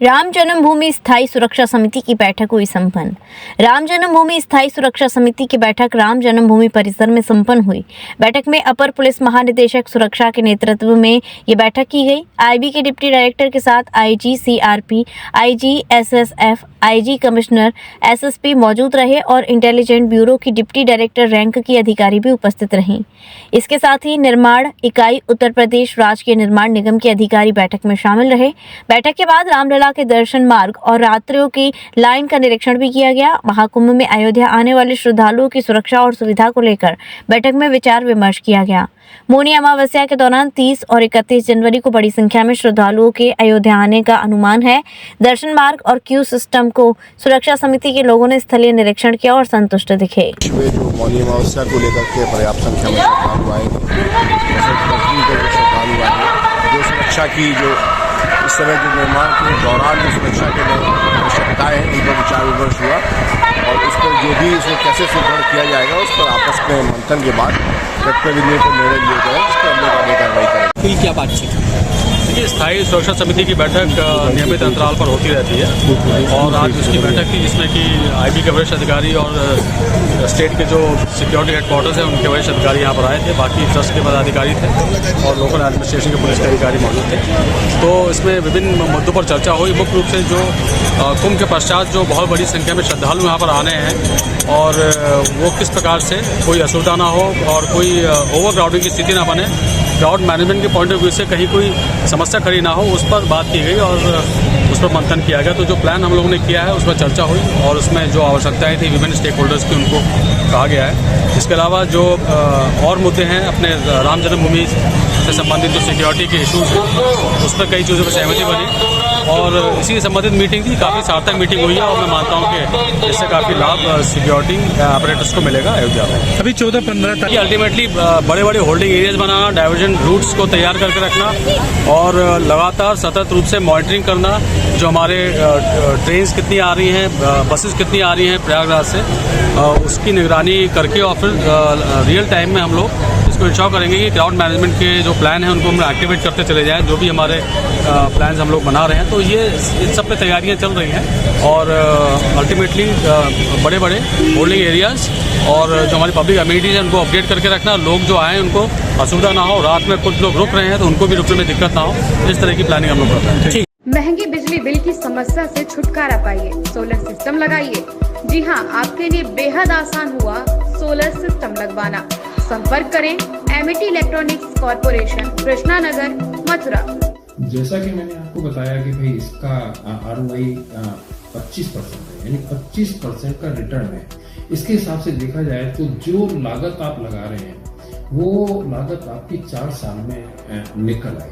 राम जन्मभूमि स्थायी सुरक्षा समिति की बैठक हुई संपन्न। राम जन्मभूमि स्थायी सुरक्षा समिति की बैठक राम जन्मभूमि परिसर में संपन्न हुई। बैठक में अपर पुलिस महानिदेशक सुरक्षा के नेतृत्व में ये बैठक की गई। आईबी के डिप्टी डायरेक्टर के साथ IG CRP, IG SSF, IG commissioner, SSP मौजूद रहे और इंटेलिजेंस ब्यूरो की डिप्टी डायरेक्टर रैंक की अधिकारी भी उपस्थित रहीं। इसके साथ ही निर्माण इकाई उत्तर प्रदेश राज्य के निर्माण निगम के अधिकारी बैठक में शामिल रहे। बैठक के बाद रामलला के दर्शन मार्ग और यात्रियों की लाइन का निरीक्षण भी किया गया। महाकुंभ में अयोध्या आने वाले श्रद्धालुओं की सुरक्षा और सुविधा को लेकर बैठक में विचार विमर्श किया गया। मौनी अमावस्या के दौरान 30 और 31 जनवरी को बड़ी संख्या में श्रद्धालुओं के अयोध्या आने का अनुमान है। दर्शन मार्ग और क्यू सिस्टम को सुरक्षा समिति के लोगों ने स्थलीय निरीक्षण किया और संतुष्ट दिखे। जो मौनी अमावस्या को लेकर के पर्याप्त संख्या में श्रद्धालु आए, जो सुरक्षा की जो इस समय जो निर्माण के दौरान जो सुरक्षा के आवश्यकताएं हैं उन पर विचार विमर्श हुआ और उस पर जो भी इसमें कैसे सुदृढ़ किया जाएगा उस पर आपस में मंथन के बाद प्रतिनिधियों को निर्णय लिए गए उस पर हम लोग कार्रवाई करेंगे। क्या बातचीत? देखिए, स्थायी सुरक्षा समिति की बैठक नियमित अंतराल पर होती रहती है और आज उसकी बैठक थी जिसमें कि आईबी के वरिष्ठ अधिकारी और स्टेट के जो सिक्योरिटी हेडक्वार्टर्स हैं उनके वरिष्ठ अधिकारी यहाँ पर आए थे। बाकी ट्रस्ट के पदाधिकारी थे और लोकल एडमिनिस्ट्रेशन के पुलिस के अधिकारी मौजूद थे। तो इसमें विभिन्न मुद्दों पर चर्चा हुई। मुख्य रूप से जो कुंभ के पश्चात जो बहुत बड़ी संख्या में श्रद्धालु यहाँ पर आने हैं और वो किस प्रकार से कोई असुविधा ना हो और कोई ओवर क्राउडिंग की स्थिति ना बने, क्राउड मैनेजमेंट के पॉइंट ऑफ व्यू से कहीं कोई समस्या खड़ी ना हो, उस पर बात की गई और उस पर मंथन किया गया। तो जो प्लान हम लोगों ने किया है उस पर चर्चा हुई और उसमें जो आवश्यकताएं थी विभिन्न स्टेक होल्डर्स की उनको कहा गया है। इसके अलावा जो और मुद्दे हैं अपने राम जन्मभूमि से संबंधित जो सिक्योरिटी के इशूज़ हैं उस पर कई चीज़ों पर सहमति बनी और इसी से संबंधित मीटिंग थी। काफ़ी सार्थक मीटिंग हुई है और मैं मानता हूँ कि इससे काफ़ी लाभ सिक्योरिटी ऑपरेटर्स को मिलेगा अयोध्या में। अभी 14-15 तक अल्टीमेटली बड़े बड़े होल्डिंग एरियाज बनाना, डाइवर्जन रूट्स को तैयार करके रखना और लगातार सतत रूप से मॉनिटरिंग करना। जो हमारे ट्रेन्स कितनी आ रही हैं, बसेस कितनी आ रही हैं प्रयागराज से, उसकी निगरानी करके और फिर रियल टाइम में हम लोग इसको इंश्योर करेंगे कि क्राउड मैनेजमेंट के जो प्लान हैं उनको हम एक्टिवेट करते चले जाएँ। जो भी हमारे प्लान्स हम लोग बना रहे हैं तो ये इन सब पे तैयारियां चल रही हैं और अल्टीमेटली बड़े बड़े होल्डिंग एरियाज और जो हमारी पब्लिक अम्यूनिटीज है उनको अपडेट करके रखना। लोग जो आए उनको असुविधा ना हो, रात में कुछ लोग रुक रहे हैं तो उनको भी रुकने में दिक्कत ना हो, इस तरह की प्लानिंग हम लोग करते हैं। महंगी बिजली बिल की समस्या से छुटकारा पाइए, सोलर सिस्टम लगाइए। जी हाँ, आपके लिए बेहद आसान हुआ सोलर सिस्टम लगवाना। संपर्क करें Amity electronics corporation, Krishna Nagar, Mathura. जैसा कि मैंने आपको बताया कि भाई इसका ROI 25% है, यानी 25% का रिटर्न है। इसके हिसाब से देखा जाए तो जो लागत आप लगा रहे हैं वो लागत आपकी 4 साल में निकल आएगी।